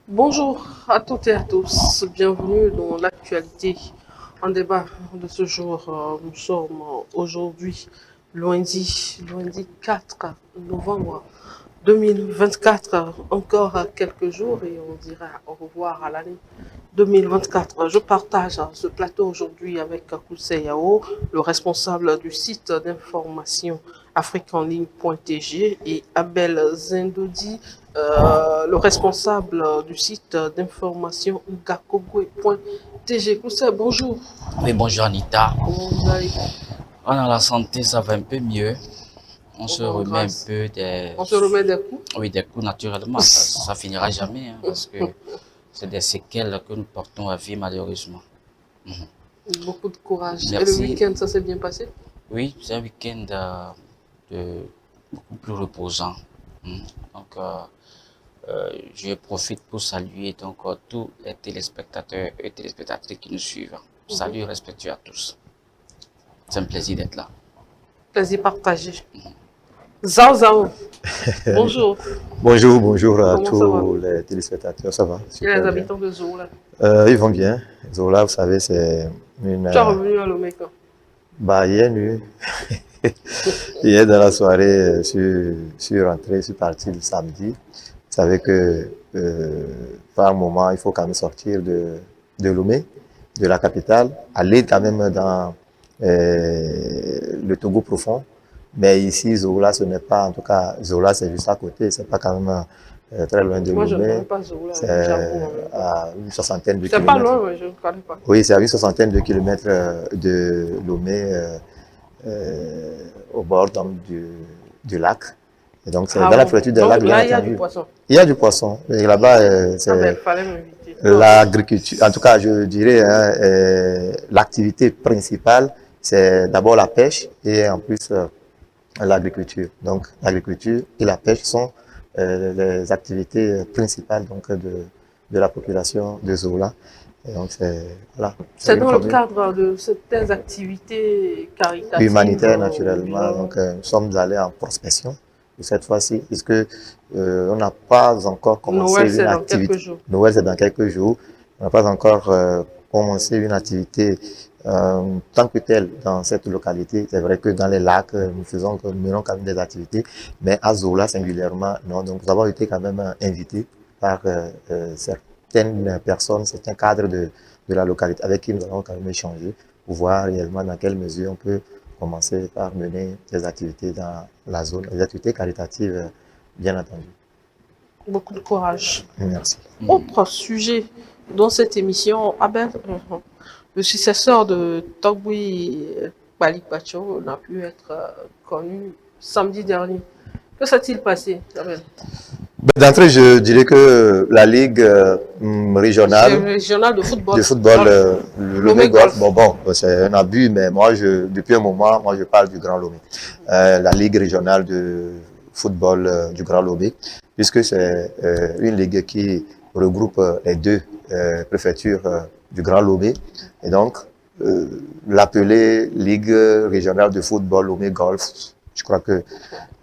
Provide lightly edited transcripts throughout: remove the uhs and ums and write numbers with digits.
Bonjour à toutes et à tous, bienvenue dans l'actualité. En débat de ce jour, nous sommes aujourd'hui lundi 4 novembre 2024, encore quelques jours et on dira au revoir à l'année 2024. Je partage ce plateau aujourd'hui avec Koussé Yao, le responsable du site d'information africanligne.tg et Abel Zendodi, le responsable du site d'information ngakogwe.tg. Koussé, bonjour. Oui, bonjour Anita. Comment vous allez? On a la santé, ça va un peu mieux. On se Bon, remet un grâce. peu des... On se remet des coups. Oui, des coups naturellement. Ça finira jamais hein, parce que c'est des séquelles que nous portons à vie malheureusement. Beaucoup de courage. Et le Merci. week-end, ça s'est bien passé? Oui, c'est un week-end beaucoup plus reposant. Mhm. Donc, je profite pour saluer donc tous les téléspectateurs et téléspectatrices qui nous suivent. Salut respectueux à tous. C'est un plaisir d'être là. Plaisir partagé. Zao Zao, bonjour. Bonjour à Comment ça va? tous les téléspectateurs, ça va? Et les Super bien. habitants de Zola? Ils vont bien. Zola, vous savez, c'est une... Tu es revenu à Lomé quand? Bah, hier nuit. Hier dans la soirée, je suis rentré, je suis parti le samedi. Vous savez que par moment, il faut quand même sortir de Lomé, de la capitale, aller quand même dans le Togo profond. Mais ici, Zola, ce n'est pas, en tout cas, Zola, c'est juste à côté, c'est pas quand même très loin de Moi, je ne connais Lomé. pas Zola, C'est j'avoue. à une soixantaine de C'est pas kilomètres. loin, mais je ne connais pas. Oui, c'est à une soixantaine de kilomètres de Lomé, au bord donc, du lac. Et donc, c'est Ah dans la bon. préfecture des Donc lacs, bien là, il y a du entendu. poisson. Il y a du poisson. Et là-bas, Ah ben, c'est il fallait m'inviter. l'agriculture. En tout cas, je dirais, hein, l'activité principale, c'est d'abord la pêche et en plus l'agriculture. Donc, l'agriculture et la pêche sont les activités principales donc, de la population de Zola. Et donc, voilà, C'est une dans le commune cadre de certaines activités caritatives. humanitaire, naturellement. Genre, Donc, nous sommes allés en prospection cette fois-ci, puisque on n'a pas encore commencé Noël, une c'est dans activité. quelques jours. Noël, c'est dans quelques jours. On n'a pas encore commencé une activité tant que telle dans cette localité. C'est vrai que dans les lacs, nous menons quand même des activités, mais à Zola singulièrement, non. Donc, nous avons été quand même invités par certaines personnes, certains cadres de la localité avec qui nous allons quand même échanger pour voir réellement dans quelle mesure on peut commencer par mener des activités dans la zone, des activités caritatives, bien entendu. Beaucoup de courage. Merci. Autre sujet dans cette émission, Abel, le successeur de Togui Balipacho n'a pu être connu samedi dernier. Que s'est-il passé, Abel? D'entrée, je dirais que la Ligue C'est régionale régional de football. le Lomé Golf, bon, c'est un abus, mais moi, depuis un moment, moi, je parle du Grand Lomé. La Ligue régionale de football du Grand Lomé, puisque c'est une ligue qui regroupe les deux préfectures du Grand Lomé. Et donc, l'appeler Ligue régionale de football Lomé Golf, je crois que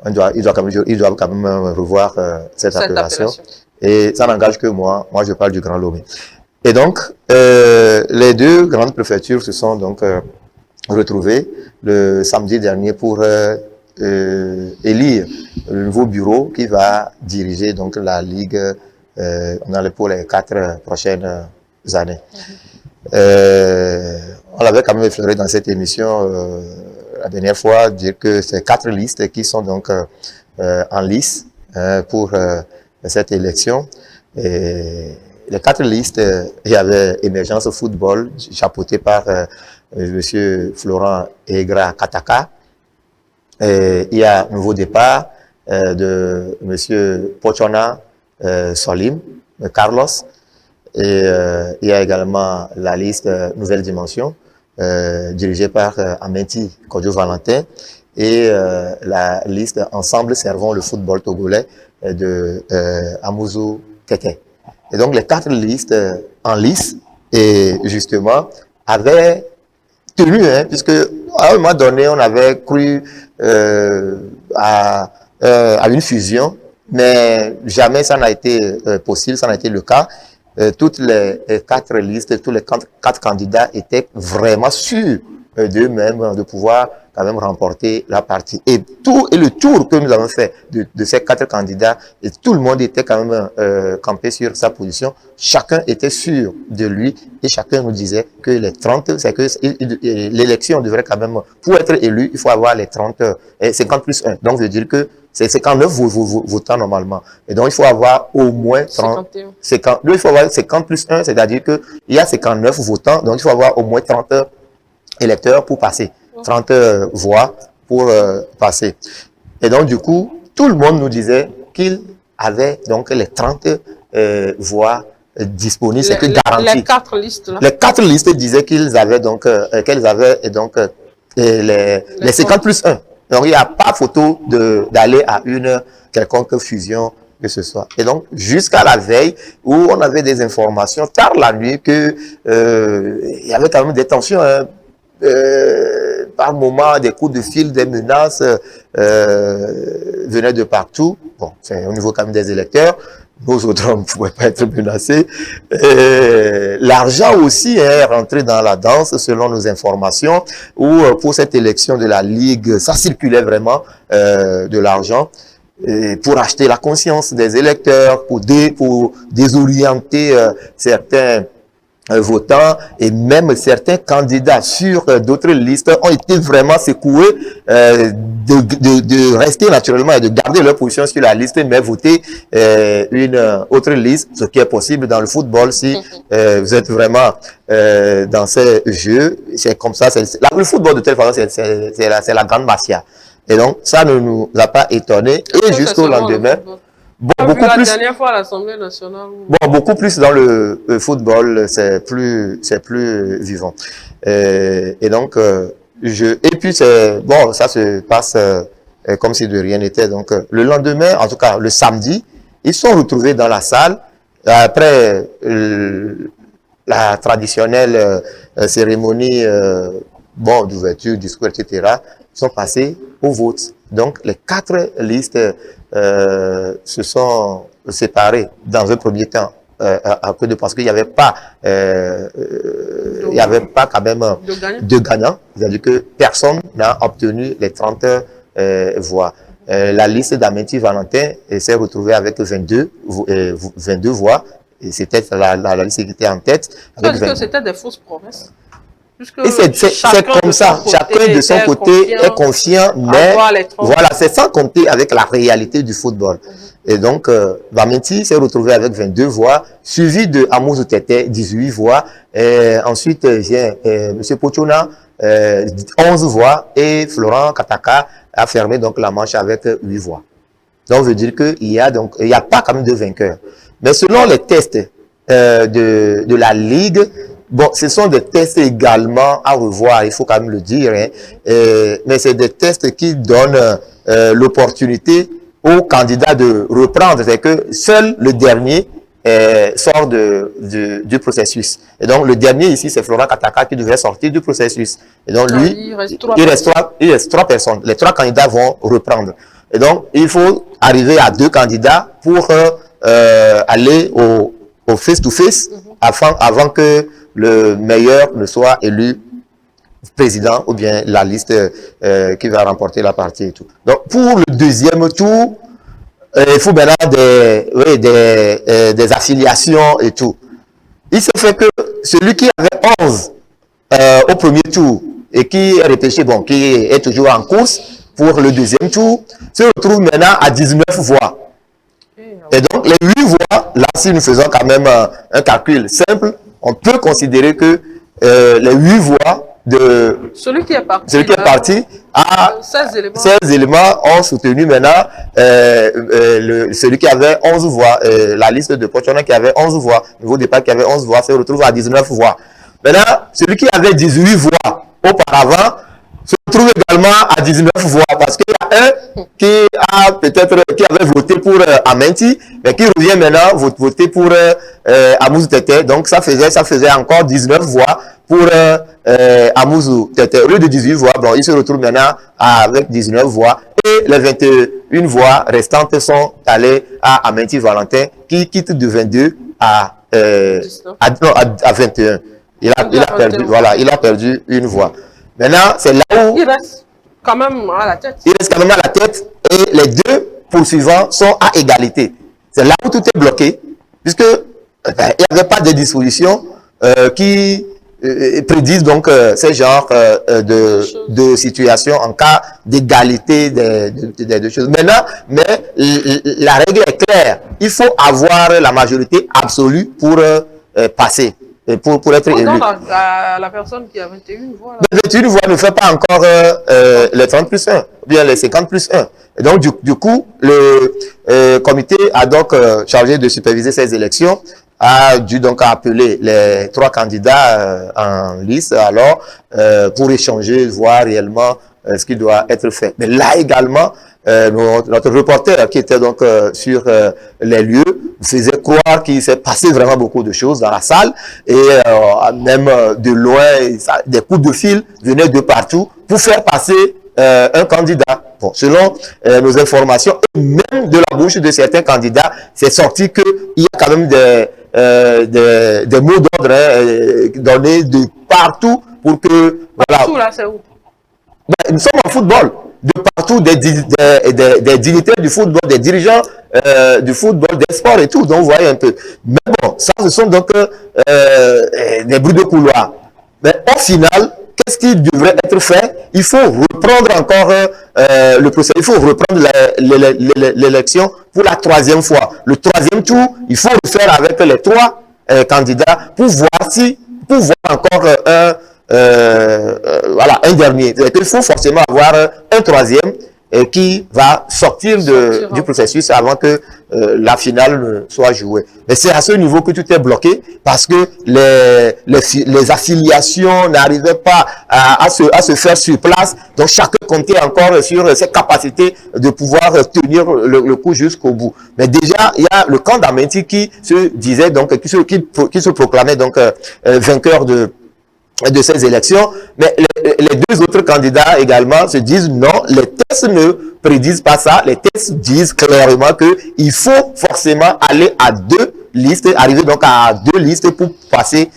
il doit quand même revoir cette appellation. Et ça n'engage que moi. Moi, je parle du Grand Lomé. Et donc, les deux grandes préfectures se sont donc retrouvées le samedi dernier pour élire le nouveau bureau qui va diriger donc la Ligue pour les 4 prochaines années. On l'avait quand même effleuré dans cette émission la dernière fois, dire que c'est 4 listes qui sont donc en lice pour cette élection. Et les 4 listes, il y avait Émergence Football, chapeauté par M. Florent Egra Kataka. Et il y a Nouveau Départ de M. Pochona Solim, Carlos. Et il y a également la liste Nouvelle Dimension, dirigée par Amenti Kodjo Valentin, et la liste Ensemble Servons le football togolais de Amouzou Keke. Et donc les 4 listes en lice, et justement, avaient tenu, puisque à un moment donné, on avait cru à une fusion mais jamais ça n'a été possible, ça n'a été le cas. Toutes les 4 listes, tous les 4 candidats étaient vraiment sûrs d'eux-mêmes de pouvoir quand même remporter la partie. Et le tour que nous avons fait de ces 4 candidats, et tout le monde était quand même campé sur sa position. Chacun était sûr de lui et chacun nous disait que les 30, c'est que l'élection devrait quand même, pour être élu, il faut avoir les 30, 50 plus 1. Donc, je veux dire que c'est 59 votants normalement. Et donc, il faut avoir au moins 30. 51. Il faut avoir 50 plus 1, c'est-à-dire qu'il y a 59 votants, donc il faut avoir au moins 30 électeurs pour passer. 30 voix pour passer. Et donc, du coup, tout le monde nous disait qu'il avait donc les 30 voix disponibles, c'est que garanti. Les 4 listes là. Les 4 listes disaient qu'ils avaient donc, les 50 plus 1. Donc, il n'y a pas photo d'aller à une quelconque fusion que ce soit. Et donc, jusqu'à la veille, où on avait des informations, tard la nuit, que il y avait quand même des tensions, par moment, des coups de fil, des menaces venaient de partout. Bon, c'est au niveau quand même des électeurs. Nous autres, on ne pouvait pas être menacés. L'argent aussi est rentré dans la danse, selon nos informations, où pour cette élection de la Ligue, ça circulait vraiment de l'argent pour acheter la conscience des électeurs, pour désorienter certains votants, et même certains candidats sur d'autres listes ont été vraiment secoués de rester naturellement et de garder leur position sur la liste, mais voter une autre liste, ce qui est possible dans le football si vous êtes vraiment dans ces jeux. C'est comme ça. Le football de telle façon, c'est la grande mafia. Et donc, ça ne nous a pas étonnés. Et jusqu'au lendemain, bon, beaucoup plus. La dernière fois à l'Assemblée nationale. Bon, beaucoup plus dans le football, c'est plus vivant. Et donc, et puis bon, ça se passe comme si de rien n'était. Donc, le lendemain, en tout cas, le samedi, ils sont retrouvés dans la salle après la traditionnelle cérémonie, bon, d'ouverture, discours, etc. Ils sont passés au vote. Donc, les 4 listes se sont séparés dans un premier temps parce qu'il n'y avait pas quand même de gagnants. C'est-à-dire que personne n'a obtenu les 30 voix. La liste d'Amenti Valentin s'est retrouvée avec 22 voix. Et c'était la liste qui était en tête. Parce que c'était des fausses promesses. Et c'est comme ça, chacun de son côté est confiant, mais voilà, c'est sans compter avec la réalité du football. Et donc, Bamenti s'est retrouvé avec 22 voix, suivi de Amouzou Tete, 18 voix. Ensuite, vient M. Pochona, 11 voix, et Florent Kataka a fermé donc la manche avec 8 voix. Donc, je veux dire qu'il y a pas quand même de vainqueur. Mais selon les tests de la Ligue, bon, ce sont des tests également à revoir, il faut quand même le dire, hein. Mais c'est des tests qui donnent l'opportunité aux candidats de reprendre. C'est que seul le dernier sort du processus. Et donc, le dernier ici, c'est Florent Kataka qui devrait sortir du processus. Et donc, lui, il reste 3 personnes. Les 3 candidats vont reprendre. Et donc, il faut arriver à 2 candidats pour aller au face-to-face avant que le meilleur ne soit élu président ou bien la liste qui va remporter la partie et tout. Donc, pour le deuxième tour, il faut maintenant des affiliations et tout. Il se fait que celui qui avait 11 au premier tour et qui est repêché, bon, qui est toujours en course pour le deuxième tour, se retrouve maintenant à 19 voix. Et donc, les 8 voix, là, si nous faisons quand même un calcul simple, on peut considérer que les 8 voix de celui qui est parti a 16 éléments ont soutenu maintenant celui qui avait 11 voix, la liste de Pochona qui avait 11 voix, au niveau départ qui avait 11 voix, se retrouve à 19 voix. Maintenant, celui qui avait 18 voix auparavant se retrouve également à 19 voix parce qu'il y a un qui avait voté pour Amenti, mais qui revient maintenant voter pour Amouzou Tete. Donc ça faisait encore 19 voix pour Amouzou Tete. Au lieu de 18 voix, bon, il se retrouve maintenant avec 19 voix. Et les 21 voix restantes sont allées à Amenti Valentin, qui quitte de 22 à, non, à 21. Il a perdu, voilà, il a perdu une voix. Maintenant, c'est là où... Il reste quand même à la tête. Il reste quand même à la tête et les deux poursuivants sont à égalité. C'est là où tout est bloqué, puisque il n'y avait pas de dispositions qui prédisent donc ce genre de situation en cas d'égalité des choses. Maintenant, mais la règle est claire. Il faut avoir la majorité absolue pour passer. Pour être élu. La personne qui a 21 voix. Là. 21 voix ne fait pas encore les 30 plus 1, ou bien les 50 plus 1. Et donc, du coup, le comité ad hoc chargé de superviser ces élections a dû donc appeler les 3 candidats en lice alors pour échanger, voir réellement ce qui doit être fait. Mais là également, notre reporter qui était donc sur les lieux faisait croire qu'il s'est passé vraiment beaucoup de choses dans la salle et même de loin, des coups de fil venaient de partout pour faire passer un candidat. Bon, selon nos informations, et même de la bouche de certains candidats, c'est sorti qu'il y a quand même des mots d'ordre donnés de partout pour que... Voilà. Partout là, c'est où? Ben, nous sommes en football. De partout, des dignitaires du football, des dirigeants du football, des sports et tout. Donc, vous voyez un peu. Mais bon, ça, ce sont donc des bruits de couloir. Mais au final, qu'est-ce qui devrait être fait? Il faut reprendre encore le procès. Il faut reprendre l'élection pour la 3e fois. Le 3e tour, il faut le faire avec les 3 candidats pour voir si, pour voir encore voilà, un dernier. Il faut forcément avoir un 3e qui va sortir du processus avant que la finale soit jouée. Mais c'est à ce niveau que tout est bloqué parce que les affiliations n'arrivaient pas à se faire sur place. Donc chacun comptait encore sur ses capacités de pouvoir tenir le coup jusqu'au bout. Mais déjà, il y a le camp d'Amenti qui se disait donc, qui se proclamait donc vainqueur de ces élections, mais les 2 autres candidats également se disent non, les tests ne prédisent pas ça, les tests disent clairement qu'il faut forcément aller à 2 listes, arriver donc à 2 listes pour passer,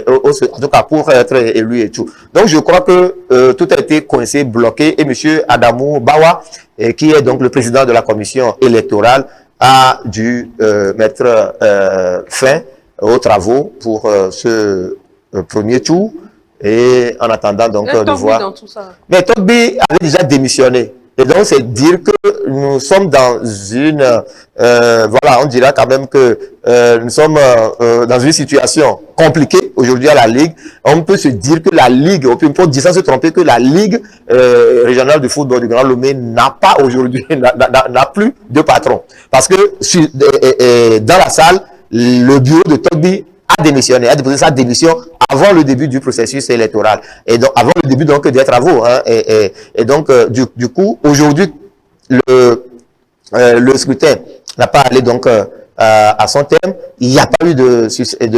en tout cas pour être élu et tout. Donc je crois que tout a été coincé, bloqué, et M. Adamou Bawa, qui est donc le président de la commission électorale, a dû mettre fin aux travaux pour premier tour et en attendant donc de voir. Dans tout ça. Mais Togbi avait déjà démissionné et donc c'est dire que nous sommes dans une voilà, on dira quand même que nous sommes dans une situation compliquée aujourd'hui à la Ligue. On peut se dire que la Ligue, on peut dire sans se tromper que la Ligue régionale de football du Grand Lomé n'a pas aujourd'hui, n'a plus de patron parce que dans la salle, le bureau de Togbi a démissionné, a déposé sa démission avant le début du processus électoral et donc avant le début donc des travaux hein, et donc du coup aujourd'hui le scrutin n'a pas allé donc à son terme. Il n'y a pas eu de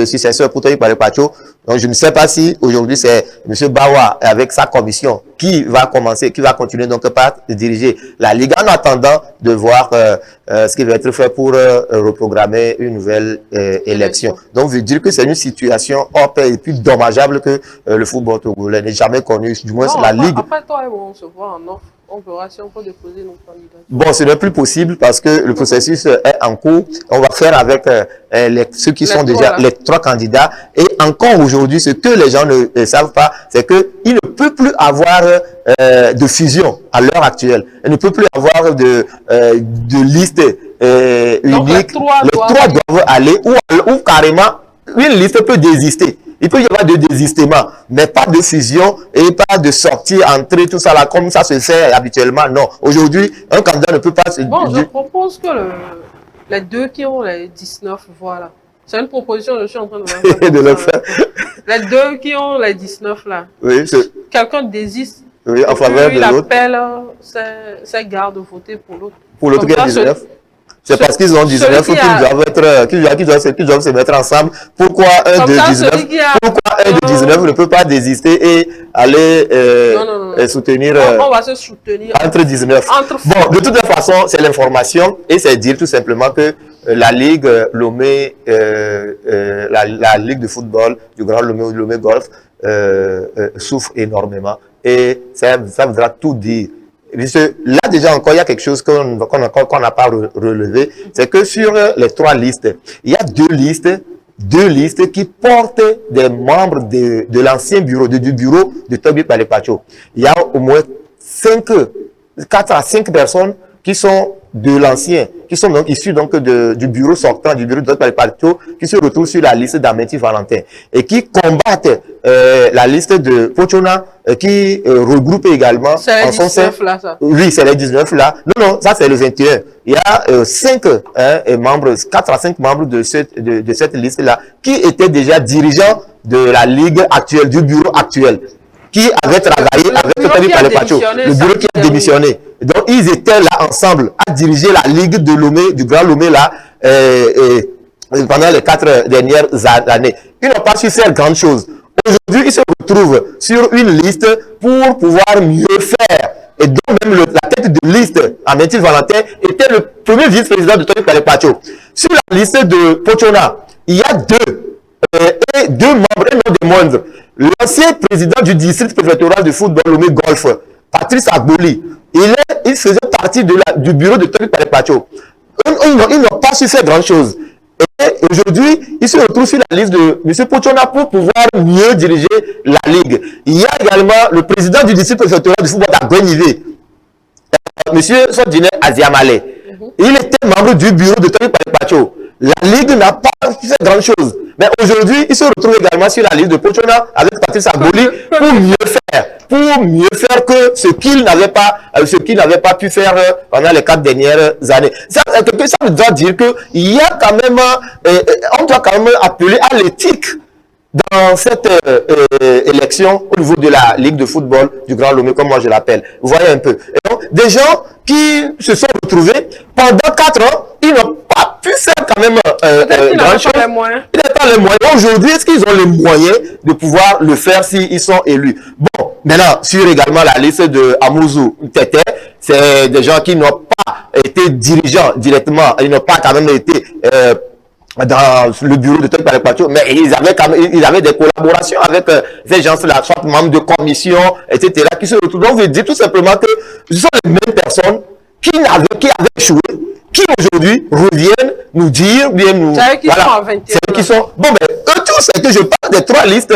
successeur pour Toyi Pacho. Donc je ne sais pas si aujourd'hui c'est M. Bawa avec sa commission qui va continuer donc par diriger la Ligue en attendant de voir ce qui va être fait pour reprogrammer une nouvelle élection. Donc je veux dire que c'est une situation hors pair et plus dommageable que le football togolais n'est jamais connu, du moins c'est la Ligue. Après toi, on se voit en offre. On verra si on peut déposer nos candidats. Bon, ce n'est plus possible parce que le processus est en cours. On va faire avec ceux qui sont déjà les 3 candidats. Et encore aujourd'hui, ce que les gens ne savent pas, c'est qu'il ne peut plus avoir de fusion à l'heure actuelle. Il ne peut plus avoir de liste unique. Donc, les 3 doivent aller ou carrément une liste peut désister. Il peut y avoir de désistement, mais pas de fusion et pas de sortie, entrée, tout ça là, comme ça se fait habituellement. Non. Aujourd'hui, un candidat ne peut pas se... Bon, je propose que les 2 qui ont les 19 voix là, c'est une proposition, je suis en train de faire. de le faire. Les 2 qui ont les 19 là, oui, quelqu'un désiste. Oui, en faveur de l'autre. Il appelle ses gardes voter pour l'autre. Pour l'autre qui a 19. C'est parce qu'ils ont 19 qu'ils doivent se mettre ensemble. Pourquoi un de 19 ne peut pas désister et aller soutenir on va se soutenir entre 19. Bon, de toute façon, c'est l'information et c'est dire tout simplement que la Ligue Lomé, la Ligue de football du Grand Lomé ou du Lomé Golf souffre énormément et ça voudra tout dire. Là, déjà encore, il y a quelque chose qu'on n'a pas relevé, c'est que sur les 3 listes, il y a 2 listes qui portent des membres de l'ancien bureau, du bureau de Toby Palepacho. Il y a au moins 4 à 5 personnes qui sont de l'ancien, qui sont donc issus donc du bureau sortant, du bureau de Toby Palepacho, qui se retrouvent sur la liste d'Ameti Valentin et qui combattent la liste de Pochona, qui regroupe également en son sein. Oui, c'est les 19 là. Non, ça c'est le 21. Il y a 5 membres, 4 à 5 membres de cette liste-là qui étaient déjà dirigeants de la ligue actuelle, du bureau actuel, qui avaient travaillé avec Toby Palepacho, le bureau qui a démissionné. Donc, ils étaient là ensemble à diriger la ligue de Lomé, du Grand Lomé là, pendant les 4 dernières années. Ils n'ont pas su faire grand chose. Aujourd'hui, ils se retrouvent sur une liste pour pouvoir mieux faire. Et donc, même la tête de liste, Ameti Valentin, était le premier vice-président de Toby Palepacho. Sur la liste de Pochona, il y a 2 membres, et non des moindres. L'ancien président du district préfectoral de football Lomé Golf, Patrice Agboli, il faisait partie du bureau de Toby Palepacho. Ils n'ont pas su faire grand chose. Et aujourd'hui, il se retrouve sur la liste de M. Pochona pour pouvoir mieux diriger la Ligue. Il y a également le président du district préfectoral du football à Gwenivé, M. Sodine Aziamale. Il était membre du bureau de Toby Palepacho. La Ligue n'a pas fait grand chose. Mais aujourd'hui, il se retrouve également sur la liste de Pochona avec Patrice Agboli pour mieux faire que ce qu'il n'avait pas pu faire pendant les 4 dernières années. Ça doit dire que il y a quand même, on doit quand même appeler à l'éthique dans cette élection au niveau de la Ligue de football du Grand Lomé, comme moi je l'appelle. Vous voyez un peu. Et donc, des gens qui se sont retrouvés pendant 4 ans, ils n'ont pas pu faire quand même grand chose. Ils n'ont pas les moyens. Aujourd'hui, est-ce qu'ils ont les moyens de pouvoir le faire s'ils sont élus? Bon, maintenant, sur également la liste de Amouzou Tete, c'est des gens qui n'ont pas été dirigeants directement, ils n'ont pas quand même été dans le bureau de Toby Palepacho, mais ils avaient des collaborations avec ces gens-là, soit membres de commission, etc., qui se retrouvent. Donc, on veut dire tout simplement que ce sont les mêmes personnes qui avaient échoué, qui aujourd'hui reviennent nous dire, bien nous. C'est eux qui sont. Bon, mais eux tous, c'est que je parle des 3 listes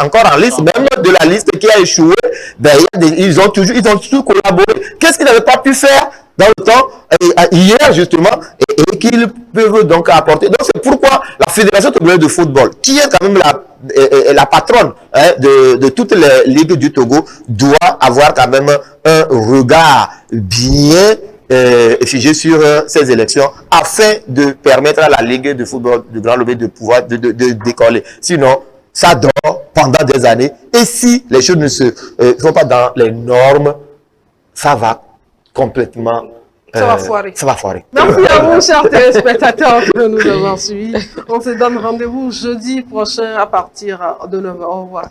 encore en liste, même de la liste qui a échoué, ben, ils ont toujours collaboré. Qu'est-ce qu'ils n'avaient pas pu faire dans le temps, hier justement, et qu'ils peuvent donc apporter. Donc c'est pourquoi la Fédération togolaise de football, qui est quand même la patronne de toutes les ligues du Togo, doit avoir quand même un regard bien figé sur ces élections afin de permettre à la Ligue de football du Grand Lomé de pouvoir de décoller. Sinon, ça dort pendant des années. Et si les choses ne se font pas dans les normes, ça va complètement... Ça va foirer. Ça va foirer. Merci à vous, chers téléspectateurs, de nous avoir suivis. On se donne rendez-vous jeudi prochain à partir de 9h. Au revoir.